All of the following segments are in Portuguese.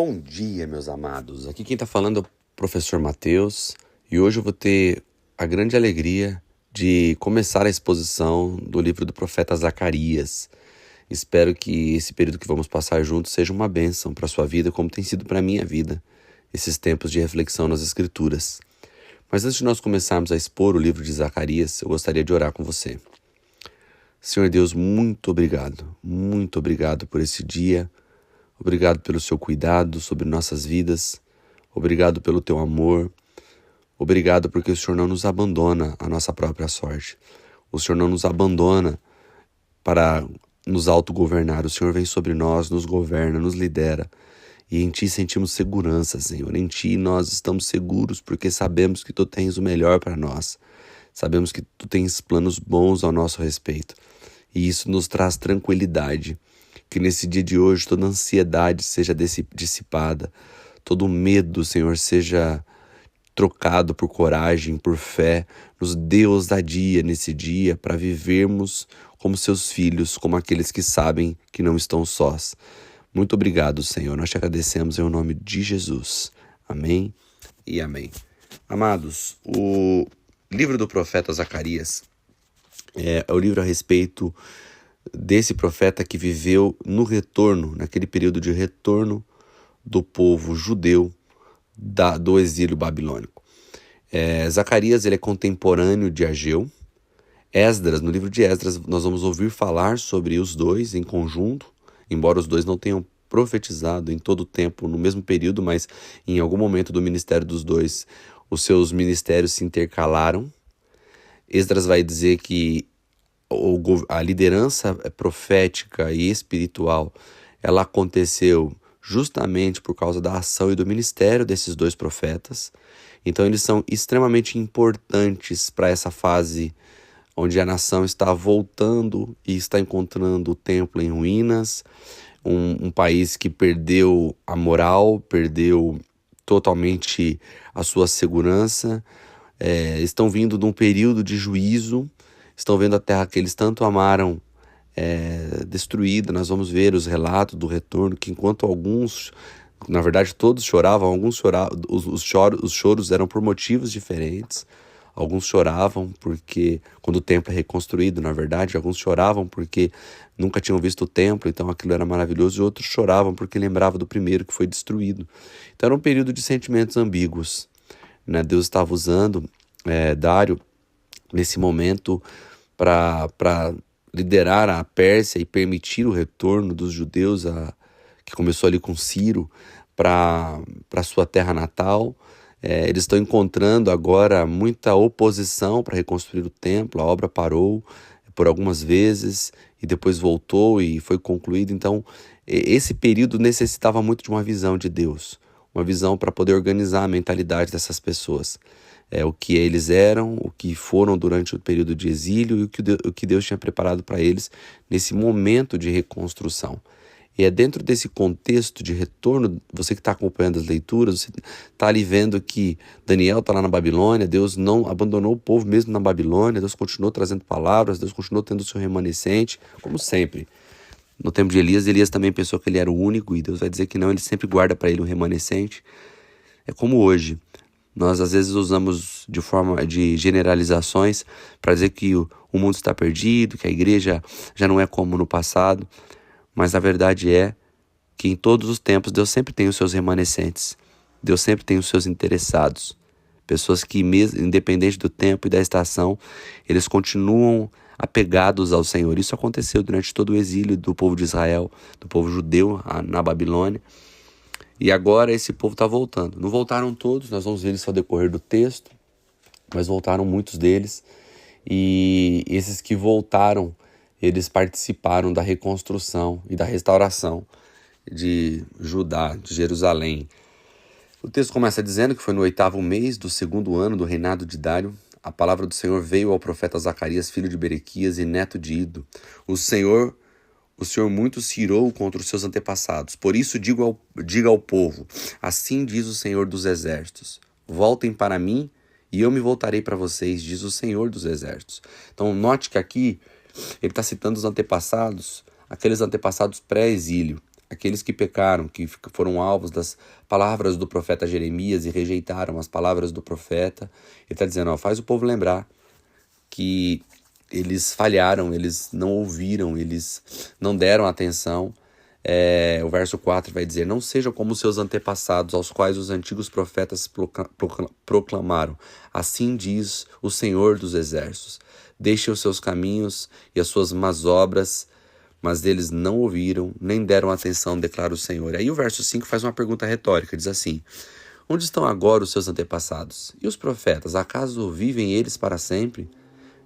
Bom dia, meus amados. Aqui quem está falando é o professor Mateus e hoje eu vou ter a grande alegria de começar a exposição do livro do profeta Zacarias. Espero que esse período que vamos passar juntos seja uma bênção para a sua vida, como tem sido para a minha vida, esses tempos de reflexão nas Escrituras. Mas antes de nós começarmos a expor o livro de Zacarias, eu gostaria de orar com você. Senhor Deus, muito obrigado por esse dia. Obrigado pelo seu cuidado sobre nossas vidas. Obrigado pelo teu amor. Obrigado porque o Senhor não nos abandona à nossa própria sorte. O Senhor não nos abandona para nos autogovernar. O Senhor vem sobre nós, nos governa, nos lidera. E em Ti sentimos segurança, Senhor. Em Ti nós estamos seguros porque sabemos que Tu tens o melhor para nós. Sabemos que Tu tens planos bons ao nosso respeito. E isso nos traz tranquilidade. Que nesse dia de hoje toda ansiedade seja dissipada, todo medo, Senhor, seja trocado por coragem, por fé. Nos dê ousadia nesse dia para vivermos como seus filhos, como aqueles que sabem que não estão sós. Muito obrigado, Senhor. Nós te agradecemos em nome de Jesus. Amém e amém. Amados, o livro do profeta Zacarias é o livro a respeito desse profeta que viveu no retorno, naquele período de retorno do povo judeu do exílio babilônico. Zacarias ele é contemporâneo de Ageu. Esdras, no livro de Esdras, nós vamos ouvir falar sobre os dois em conjunto, embora os dois não tenham profetizado em todo o tempo, no mesmo período, mas em algum momento do ministério dos dois, os seus ministérios se intercalaram. Esdras vai dizer que a liderança profética e espiritual, ela aconteceu justamente por causa da ação e do ministério desses dois profetas. Então eles são extremamente importantes para essa fase onde a nação está voltando e está encontrando o templo em ruínas, um país que perdeu a moral, perdeu totalmente a sua segurança, estão vindo de um período de juízo. Estão vendo a terra que eles tanto amaram destruída. Nós vamos ver os relatos do retorno, que enquanto alguns, na verdade todos choravam, alguns choravam, os choros eram por motivos diferentes. Alguns choravam porque, quando o templo é reconstruído, na verdade, alguns choravam porque nunca tinham visto o templo, então aquilo era maravilhoso, e outros choravam porque lembravam do primeiro que foi destruído. Então era um período de sentimentos ambíguos, né? Deus estava usando Dário nesse momento para liderar a Pérsia e permitir o retorno dos judeus, que começou ali com Ciro, para sua terra natal. Eles estão encontrando agora muita oposição para reconstruir o templo. A obra parou por algumas vezes e depois voltou e foi concluída. Então, esse período necessitava muito de uma visão de Deus, uma visão para poder organizar a mentalidade dessas pessoas. O que eles eram, o que foram durante o período de exílio e o que Deus tinha preparado para eles nesse momento de reconstrução. E é dentro desse contexto de retorno, você que está acompanhando as leituras, você está ali vendo que Daniel está lá na Babilônia, Deus não abandonou o povo mesmo na Babilônia, Deus continuou trazendo palavras, Deus continuou tendo o seu remanescente, como sempre. No tempo de Elias também pensou que ele era o único e Deus vai dizer que não, ele sempre guarda para ele um remanescente. É como hoje. Nós às vezes usamos de forma de generalizações para dizer que o mundo está perdido, que a igreja já não é como no passado, mas a verdade é que em todos os tempos Deus sempre tem os seus remanescentes, Deus sempre tem os seus interessados, pessoas que mesmo, independente do tempo e da estação, eles continuam apegados ao Senhor. Isso aconteceu durante todo o exílio do povo de Israel, do povo judeu na Babilônia. E agora esse povo está voltando. Não voltaram todos, nós vamos ver isso ao decorrer do texto, mas voltaram muitos deles. E esses que voltaram, eles participaram da reconstrução e da restauração de Judá, de Jerusalém. O texto começa dizendo que foi no 8º mês do 2º ano do reinado de Dário. A palavra do Senhor veio ao profeta Zacarias, filho de Berequias e neto de Ido. O Senhor muito se irou contra os seus antepassados. Por isso diga ao povo, assim diz o Senhor dos Exércitos, voltem para mim e eu me voltarei para vocês, diz o Senhor dos Exércitos. Então note que aqui ele está citando os antepassados, aqueles antepassados pré-exílio, aqueles que pecaram, que foram alvos das palavras do profeta Jeremias e rejeitaram as palavras do profeta. Ele está dizendo, faz o povo lembrar que eles falharam, eles não ouviram, eles não deram atenção. O verso 4 vai dizer, não sejam como seus antepassados, aos quais os antigos profetas proclamaram. Assim diz o Senhor dos Exércitos. Deixem os seus caminhos e as suas más obras, mas eles não ouviram, nem deram atenção, declara o Senhor. Aí o verso 5 faz uma pergunta retórica, diz assim, onde estão agora os seus antepassados? E os profetas, acaso vivem eles para sempre?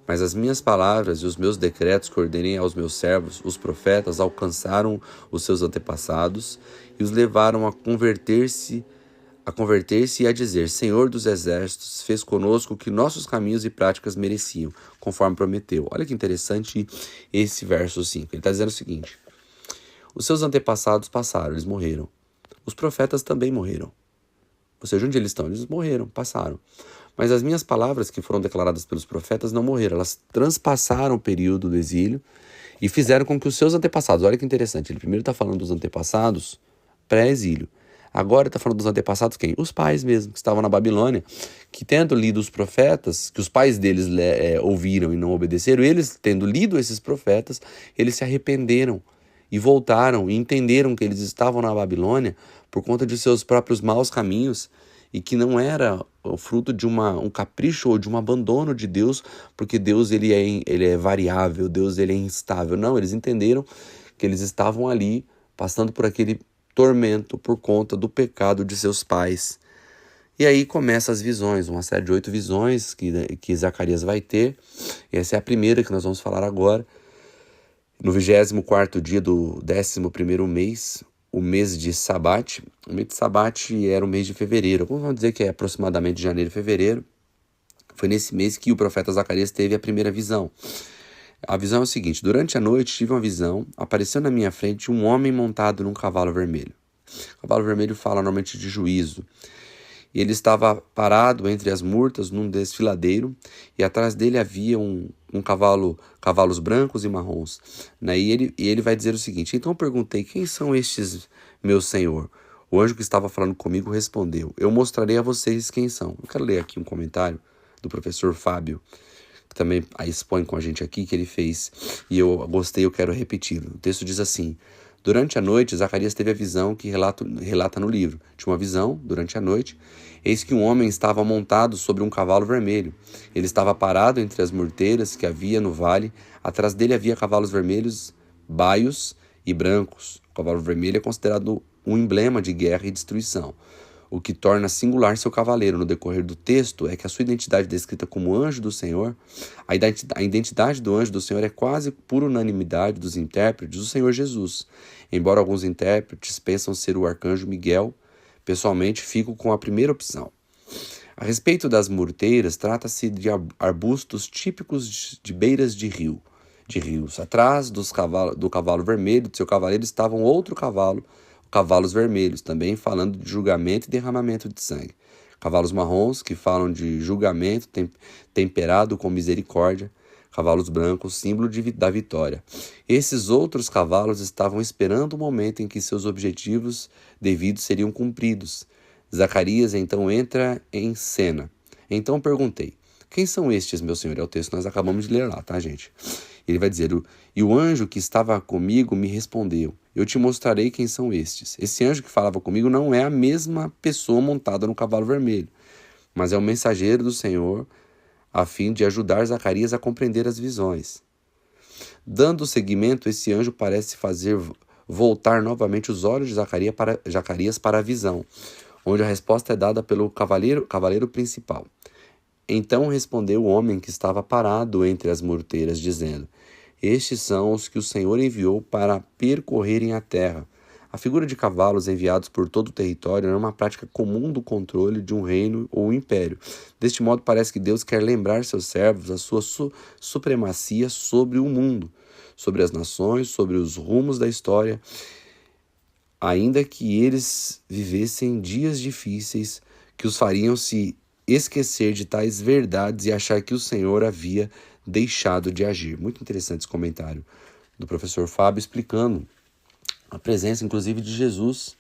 Mas as minhas palavras e os meus decretos que ordenei aos meus servos, os profetas, alcançaram os seus antepassados e os levaram a converter-se e a dizer, Senhor dos Exércitos, fez conosco o que nossos caminhos e práticas mereciam, conforme prometeu. Olha que interessante esse verso 5. Ele está dizendo o seguinte, os seus antepassados passaram, eles morreram. Os profetas também morreram. Ou seja, onde eles estão? Eles morreram, passaram. Mas as minhas palavras que foram declaradas pelos profetas não morreram. Elas transpassaram o período do exílio e fizeram com que os seus antepassados... Olha que interessante. Ele primeiro está falando dos antepassados pré-exílio. Agora está falando dos antepassados quem? Os pais mesmo, que estavam na Babilônia, que tendo lido os profetas, que os pais deles ouviram e não obedeceram, eles tendo lido esses profetas, eles se arrependeram e voltaram e entenderam que eles estavam na Babilônia por conta de seus próprios maus caminhos e que não era o fruto de um capricho ou de um abandono de Deus, porque Deus ele é variável, Deus ele é instável. Não, eles entenderam que eles estavam ali passando por aquele tormento por conta do pecado de seus pais. E aí começam as visões, uma série de 8 visões que Zacarias vai ter. E essa é a primeira que nós vamos falar agora. No 24º dia do 11º mês, o mês de Sabate. O mês de Sabate era o mês de fevereiro. Vamos dizer que é aproximadamente janeiro e fevereiro. Foi nesse mês que o profeta Zacarias teve a primeira visão. A visão é o seguinte, durante a noite tive uma visão, apareceu na minha frente um homem montado num cavalo vermelho. O cavalo vermelho fala normalmente de juízo. E ele estava parado entre as murtas num desfiladeiro e atrás dele havia cavalos brancos e marrons. E ele vai dizer o seguinte, então eu perguntei, quem são estes, meu senhor? O anjo que estava falando comigo respondeu, eu mostrarei a vocês quem são. Eu quero ler aqui um comentário do professor Fábio, que também expõe com a gente aqui, que ele fez, e eu gostei, eu quero repeti-lo. O texto diz assim, durante a noite, Zacarias teve a visão que relata no livro. Tinha uma visão, durante a noite, eis que um homem estava montado sobre um cavalo vermelho. Ele estava parado entre as murteiras que havia no vale. Atrás dele havia cavalos vermelhos, baios e brancos. O cavalo vermelho é considerado um emblema de guerra e destruição. O que torna singular seu cavaleiro no decorrer do texto é que a sua identidade descrita como anjo do Senhor, a identidade do anjo do Senhor é quase por unanimidade dos intérpretes do Senhor Jesus. Embora alguns intérpretes pensam ser o arcanjo Miguel, pessoalmente fico com a primeira opção. A respeito das murteiras, trata-se de arbustos típicos de beiras de rios. Atrás do cavalo vermelho de seu cavaleiro estava um outro cavalos vermelhos, também falando de julgamento e derramamento de sangue. Cavalos marrons, que falam de julgamento temperado com misericórdia. Cavalos brancos, símbolo da vitória. Esses outros cavalos estavam esperando o momento em que seus objetivos devidos seriam cumpridos. Zacarias então entra em cena. Então perguntei, quem são estes, meu senhor? É o texto que nós acabamos de ler lá, tá, gente? Ele vai dizer, e o anjo que estava comigo me respondeu, eu te mostrarei quem são estes. Esse anjo que falava comigo não é a mesma pessoa montada no cavalo vermelho, mas é o mensageiro do Senhor, a fim de ajudar Zacarias a compreender as visões. Dando seguimento, esse anjo parece fazer voltar novamente os olhos de Zacarias para a visão, onde a resposta é dada pelo cavaleiro principal. Então respondeu o homem que estava parado entre as murteiras, dizendo, estes são os que o Senhor enviou para percorrerem a terra. A figura de cavalos enviados por todo o território era uma prática comum do controle de um reino ou império. Deste modo, parece que Deus quer lembrar seus servos a sua supremacia sobre o mundo, sobre as nações, sobre os rumos da história, ainda que eles vivessem dias difíceis que os fariam se esquecer de tais verdades e achar que o Senhor havia deixado de agir. Muito interessante esse comentário do professor Fábio explicando a presença, inclusive, de Jesus,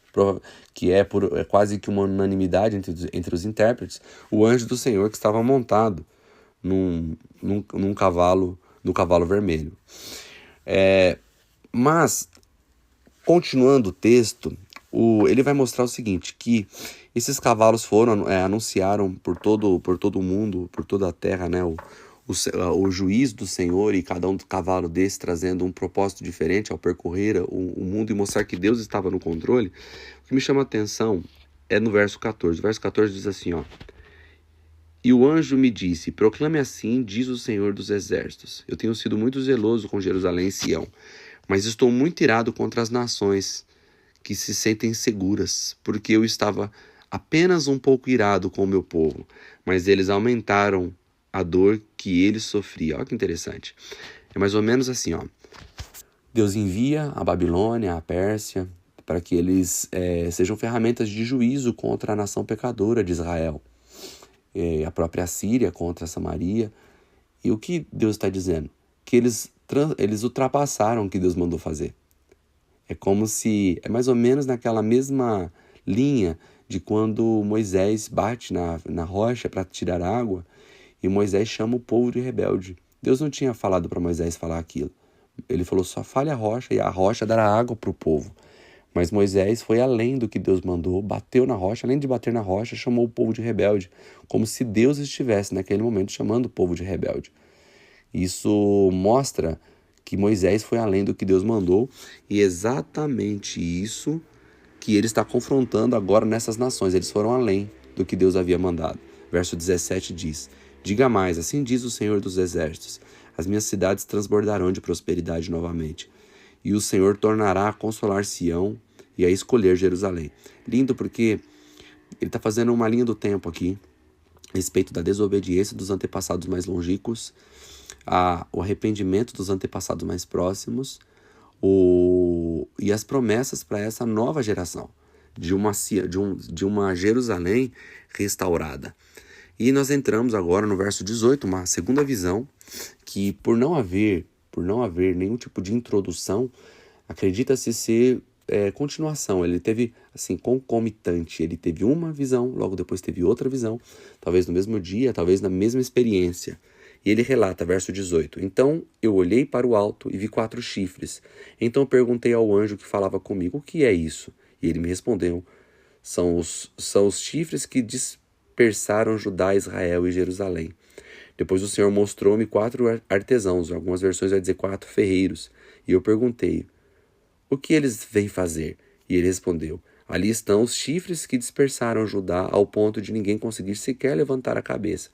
que é quase que uma unanimidade entre os intérpretes, o anjo do Senhor que estava montado num cavalo, no cavalo vermelho. Mas, continuando o texto, ele vai mostrar o seguinte, que esses cavalos anunciaram por todo o mundo, por toda a terra, né, o juízo do Senhor, e cada um do cavalo desse trazendo um propósito diferente ao percorrer o mundo e mostrar que Deus estava no controle. O que me chama a atenção é no verso 14. O verso 14 diz assim, ó: E o anjo me disse, proclame assim, diz o Senhor dos Exércitos. Eu tenho sido muito zeloso com Jerusalém e Sião, mas estou muito irado contra as nações que se sentem seguras, porque eu estava apenas um pouco irado com o meu povo, mas eles aumentaram a dor que ele sofria. Olha que interessante. É mais ou menos assim, ó. Deus envia a Babilônia, a Pérsia, para que eles sejam ferramentas de juízo contra a nação pecadora de Israel. A própria Síria contra Samaria. E o que Deus está dizendo? Que eles ultrapassaram o que Deus mandou fazer. É mais ou menos naquela mesma linha de quando Moisés bate na rocha para tirar água, e Moisés chama o povo de rebelde. Deus não tinha falado para Moisés falar aquilo. Ele falou, só fale a rocha e a rocha dará água para o povo. Mas Moisés foi além do que Deus mandou, bateu na rocha, além de bater na rocha, chamou o povo de rebelde, como se Deus estivesse naquele momento chamando o povo de rebelde. Isso mostra que Moisés foi além do que Deus mandou, e exatamente isso que ele está confrontando agora nessas nações. Eles foram além do que Deus havia mandado. Verso 17 diz, diga mais, assim diz o Senhor dos Exércitos, as minhas cidades transbordarão de prosperidade novamente, e o Senhor tornará a consolar Sião e a escolher Jerusalém. Lindo, porque ele está fazendo uma linha do tempo aqui, a respeito da desobediência dos antepassados mais longínquos, o arrependimento dos antepassados mais próximos, e as promessas para essa nova geração, de uma Jerusalém restaurada. E nós entramos agora no verso 18, uma segunda visão, que por não haver nenhum tipo de introdução, acredita-se ser continuação. Ele teve, assim, concomitante. Ele teve uma visão, logo depois teve outra visão, talvez no mesmo dia, talvez na mesma experiência. E ele relata, verso 18, então eu olhei para o alto e vi 4 chifres. Então perguntei ao anjo que falava comigo, o que é isso? E ele me respondeu, são os chifres que dispersaram Judá, Israel e Jerusalém. Depois o Senhor mostrou-me 4 artesãos, em algumas versões vai dizer 4 ferreiros. E eu perguntei, o que eles vêm fazer? E ele respondeu, ali estão os chifres que dispersaram Judá ao ponto de ninguém conseguir sequer levantar a cabeça.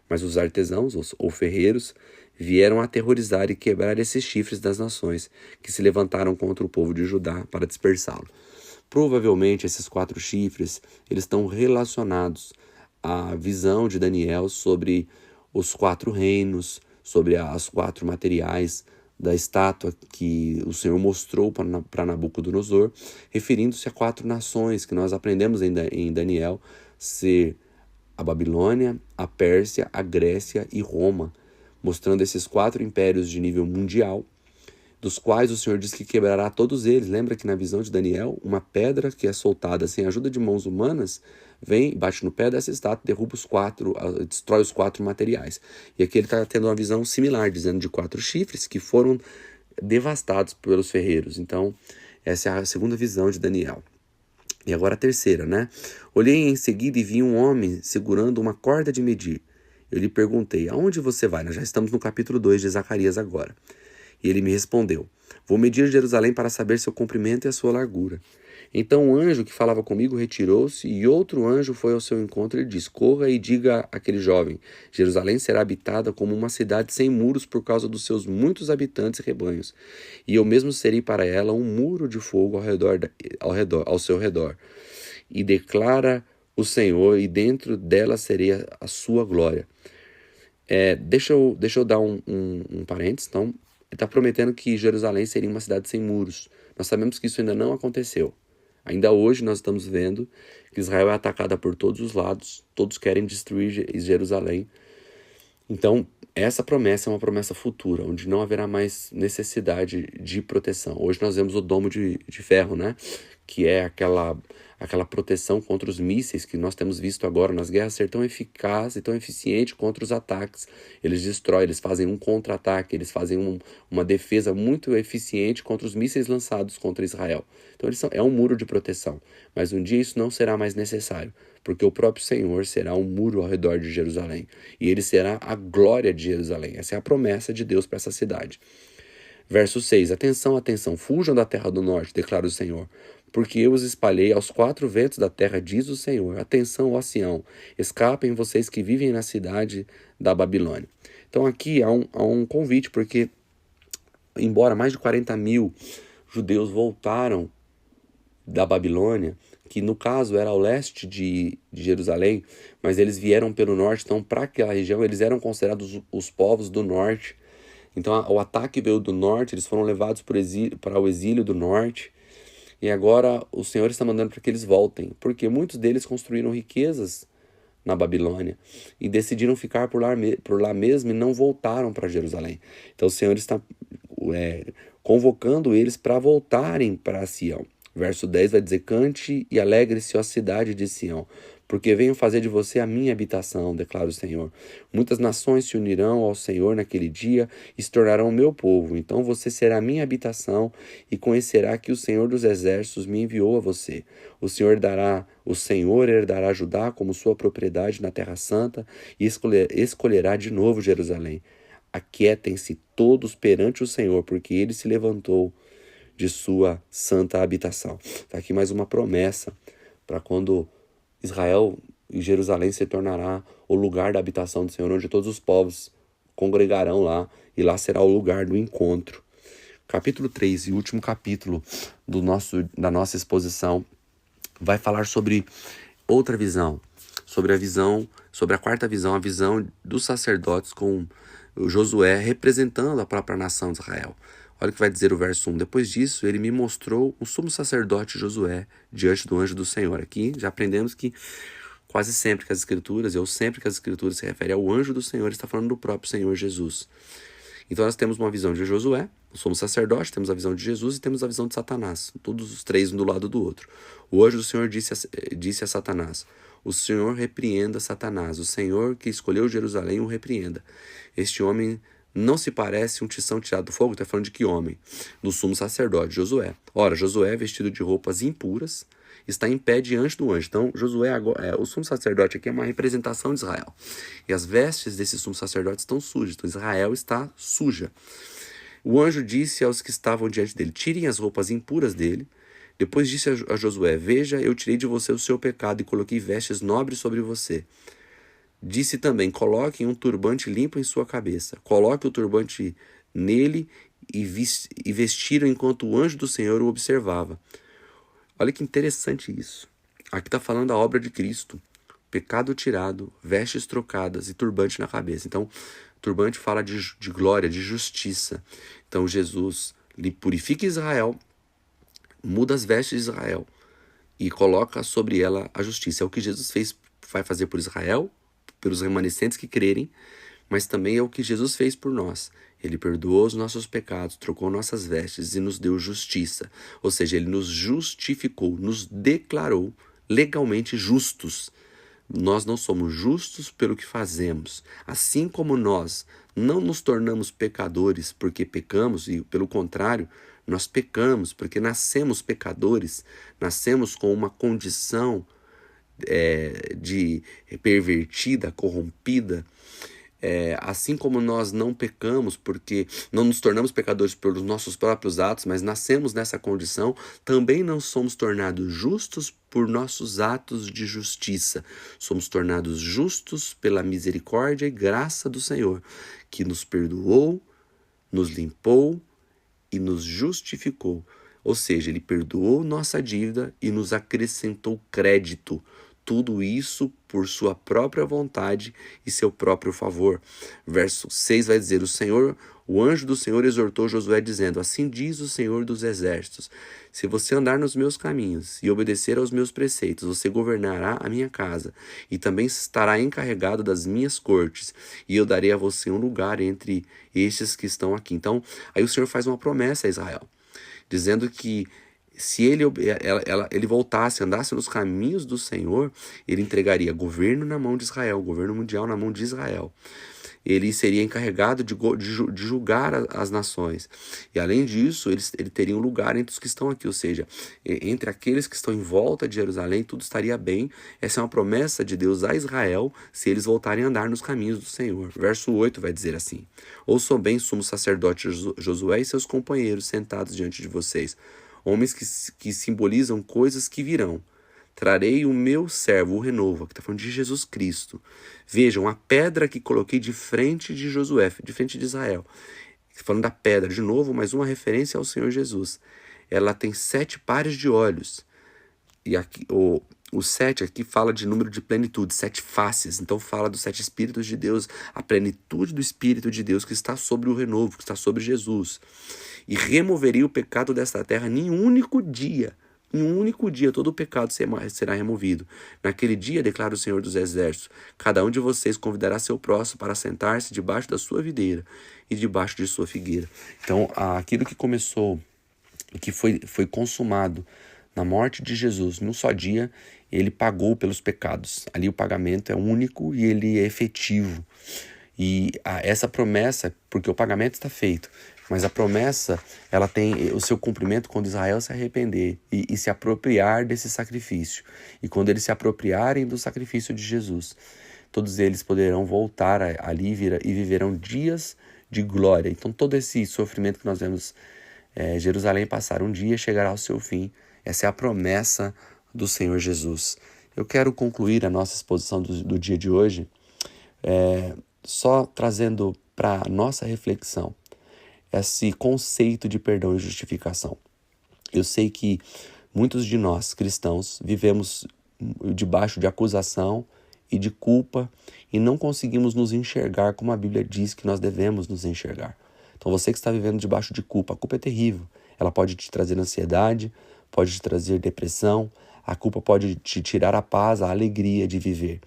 Mas os artesãos, ou ferreiros, vieram aterrorizar e quebrar esses chifres das nações, que se levantaram contra o povo de Judá para dispersá-lo. Provavelmente esses 4 chifres, eles estão relacionados à visão de Daniel sobre os 4 reinos, sobre as 4 materiais da estátua que o Senhor mostrou para Nabucodonosor, referindo-se a 4 nações que nós aprendemos em Daniel ser a Babilônia, a Pérsia, a Grécia e Roma, mostrando esses 4 impérios de nível mundial, dos quais o Senhor diz que quebrará todos eles. Lembra que na visão de Daniel, uma pedra que é soltada sem ajuda de mãos humanas, vem, bate no pé dessa estátua, derruba destrói os 4 materiais. E aqui ele está tendo uma visão similar, dizendo de 4 chifres que foram devastados pelos ferreiros. Então, essa é a segunda visão de Daniel. E agora a terceira, né? Olhei em seguida e vi um homem segurando uma corda de medir. Eu lhe perguntei, aonde você vai? Nós já estamos no capítulo 2 de Zacarias agora. E ele me respondeu, vou medir Jerusalém para saber seu comprimento e a sua largura. Então o anjo que falava comigo retirou-se, e outro anjo foi ao seu encontro e disse, corra e diga àquele jovem, Jerusalém será habitada como uma cidade sem muros por causa dos seus muitos habitantes e rebanhos. E eu mesmo serei para ela um muro de fogo ao seu redor. E declara o Senhor, e dentro dela seria a sua glória. Deixa eu dar um parênteses, então. Ele está prometendo que Jerusalém seria uma cidade sem muros. Nós sabemos que isso ainda não aconteceu. Ainda hoje nós estamos vendo que Israel é atacada por todos os lados. Todos querem destruir Jerusalém. Então, essa promessa é uma promessa futura, onde não haverá mais necessidade de proteção. Hoje nós vemos o domo de ferro, né? Que é aquela proteção contra os mísseis que nós temos visto agora nas guerras ser tão eficaz e tão eficiente contra os ataques. Eles destroem, eles fazem um contra-ataque, eles fazem uma defesa muito eficiente contra os mísseis lançados contra Israel. Então é um muro de proteção, mas um dia isso não será mais necessário, porque o próprio Senhor será um muro ao redor de Jerusalém, e ele será a glória de Jerusalém. Essa é a promessa de Deus para essa cidade. Verso 6, atenção, atenção, fujam da terra do norte, declara o Senhor, porque eu os espalhei aos quatro ventos da terra, diz o Senhor. Atenção, ó Sião, escapem vocês que vivem na cidade da Babilônia. Então aqui há um convite, porque embora mais de 40 mil judeus voltaram da Babilônia, que no caso era ao leste de Jerusalém, mas eles vieram pelo norte, então para aquela região eles eram considerados os povos do norte. Então o ataque veio do norte, eles foram levados para o exílio do norte, e agora o Senhor está mandando para que eles voltem, porque muitos deles construíram riquezas na Babilônia e decidiram ficar por lá mesmo e não voltaram para Jerusalém. Então o Senhor está convocando eles para voltarem para Sião. Verso 10 vai dizer: cante e alegre-se, ó cidade de Sião, porque venho fazer de você a minha habitação, declara o Senhor. Muitas nações se unirão ao Senhor naquele dia e se tornarão o meu povo. Então você será a minha habitação e conhecerá que o Senhor dos exércitos me enviou a você. O Senhor herdará Judá como sua propriedade na terra santa e escolherá de novo Jerusalém. Aquietem-se todos perante o Senhor, porque ele se levantou de sua santa habitação. Está aqui mais uma promessa para quando Israel e Jerusalém se tornará o lugar da habitação do Senhor, onde todos os povos congregarão lá, e lá será o lugar do encontro. Capítulo 3 e último capítulo da nossa exposição vai falar sobre outra visão, sobre a quarta visão, a visão dos sacerdotes com Josué representando a própria nação de Israel. Olha o que vai dizer o verso 1. Depois disso, ele me mostrou o sumo sacerdote Josué diante do anjo do Senhor. Aqui já aprendemos que quase sempre que as Escrituras, ou sempre que as Escrituras se referem ao anjo do Senhor, está falando do próprio Senhor Jesus. Então nós temos uma visão de Josué, o sumo sacerdote, temos a visão de Jesus e temos a visão de Satanás, todos os três um do lado do outro. O anjo do Senhor disse a Satanás: o Senhor repreenda Satanás, o Senhor que escolheu Jerusalém o repreenda. Este homem não se parece um tição tirado do fogo? Está falando de que homem? Do sumo sacerdote, Josué. Ora, Josué, vestido de roupas impuras, está em pé diante do anjo. Então, Josué, o sumo sacerdote aqui é uma representação de Israel. E as vestes desse sumo sacerdote estão sujas. Então, Israel está suja. O anjo disse aos que estavam diante dele: tirem as roupas impuras dele. Depois disse a Josué: veja, eu tirei de você o seu pecado e coloquei vestes nobres sobre você. Disse também: coloquem um turbante limpo em sua cabeça. Coloque o turbante nele e vestiram enquanto o anjo do Senhor o observava. Olha que interessante isso. Aqui está falando da obra de Cristo. Pecado tirado, vestes trocadas e turbante na cabeça. Então, turbante fala de glória, de justiça. Então, Jesus lhe purifica Israel, muda as vestes de Israel e coloca sobre ela a justiça. É o que Jesus vai fazer por Israel, pelos remanescentes que crerem, mas também é o que Jesus fez por nós. Ele perdoou os nossos pecados, trocou nossas vestes e nos deu justiça. Ou seja, ele nos justificou, nos declarou legalmente justos. Nós não somos justos pelo que fazemos. Assim como nós não nos tornamos pecadores porque pecamos, e pelo contrário, nós pecamos porque nascemos pecadores, nascemos com uma condição de pervertida, corrompida. Assim como nós não pecamos porque não nos tornamos pecadores pelos nossos próprios atos, mas nascemos nessa condição, também não somos tornados justos por nossos atos de justiça. Somos tornados justos pela misericórdia e graça do Senhor, que nos perdoou, nos limpou e nos justificou. Ou seja, ele perdoou nossa dívida e nos acrescentou crédito. tudo isso por sua própria vontade e seu próprio favor. Verso 6 vai dizer: o anjo do Senhor exortou Josué dizendo: assim diz o Senhor dos exércitos, se você andar nos meus caminhos e obedecer aos meus preceitos, você governará a minha casa e também estará encarregado das minhas cortes, e eu darei a você um lugar entre estes que estão aqui. Então, aí o Senhor faz uma promessa a Israel, dizendo que se ele voltasse, andasse nos caminhos do Senhor, ele entregaria governo na mão de Israel, governo mundial na mão de Israel. Ele seria encarregado de julgar as nações. E além disso, ele teria um lugar entre os que estão aqui, ou seja, entre aqueles que estão em volta de Jerusalém, tudo estaria bem. Essa é uma promessa de Deus a Israel, se eles voltarem a andar nos caminhos do Senhor. Verso 8 vai dizer assim: ouçam bem, sumo sacerdote Josué e seus companheiros sentados diante de vocês, homens que simbolizam coisas que virão. Trarei o meu servo, o renovo, que está falando de Jesus Cristo. Vejam, a pedra que coloquei de frente de Josué, de frente de Israel. Falando da pedra, de novo, mais uma referência ao Senhor Jesus. Ela tem 7 pares de olhos. E aqui, o 7 aqui fala de número de plenitude, 7 faces. Então fala dos 7 Espíritos de Deus, a plenitude do Espírito de Deus que está sobre o renovo, que está sobre Jesus. E removeria o pecado desta terra em um único dia. Em um único dia todo o pecado será removido. Naquele dia, declara o Senhor dos Exércitos, cada um de vocês convidará seu próximo para sentar-se debaixo da sua videira e debaixo de sua figueira. Então, aquilo que começou, que foi consumado na morte de Jesus, num só dia, ele pagou pelos pecados. Ali o pagamento é único e ele é efetivo. E essa promessa, porque o pagamento está feito, mas a promessa, ela tem o seu cumprimento quando Israel se arrepender e se apropriar desse sacrifício. E quando eles se apropriarem do sacrifício de Jesus, todos eles poderão voltar ali e viverão dias de glória. Então todo esse sofrimento que nós vemos Jerusalém passar, um dia chegará ao seu fim. Essa é a promessa do Senhor Jesus. Eu quero concluir a nossa exposição do dia de hoje só trazendo para a nossa reflexão esse conceito de perdão e justificação. Eu sei que muitos de nós, cristãos, vivemos debaixo de acusação e de culpa e não conseguimos nos enxergar como a Bíblia diz que nós devemos nos enxergar. Então você que está vivendo debaixo de culpa, a culpa é terrível. Ela pode te trazer ansiedade, pode te trazer depressão, a culpa pode te tirar a paz, a alegria de viver.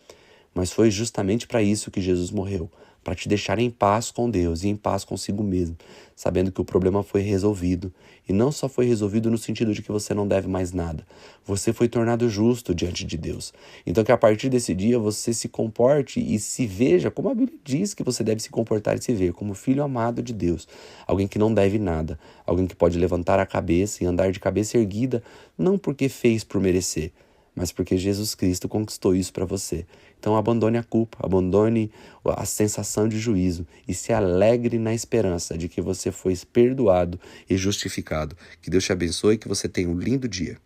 Mas foi justamente para isso que Jesus morreu, para te deixar em paz com Deus e em paz consigo mesmo, sabendo que o problema foi resolvido. E não só foi resolvido no sentido de que você não deve mais nada, você foi tornado justo diante de Deus. Então que a partir desse dia você se comporte e se veja como a Bíblia diz que você deve se comportar e se ver, como filho amado de Deus, alguém que não deve nada, alguém que pode levantar a cabeça e andar de cabeça erguida, não porque fez por merecer, mas porque Jesus Cristo conquistou isso para você. Então abandone a culpa, abandone a sensação de juízo e se alegre na esperança de que você foi perdoado e justificado. Que Deus te abençoe e que você tenha um lindo dia.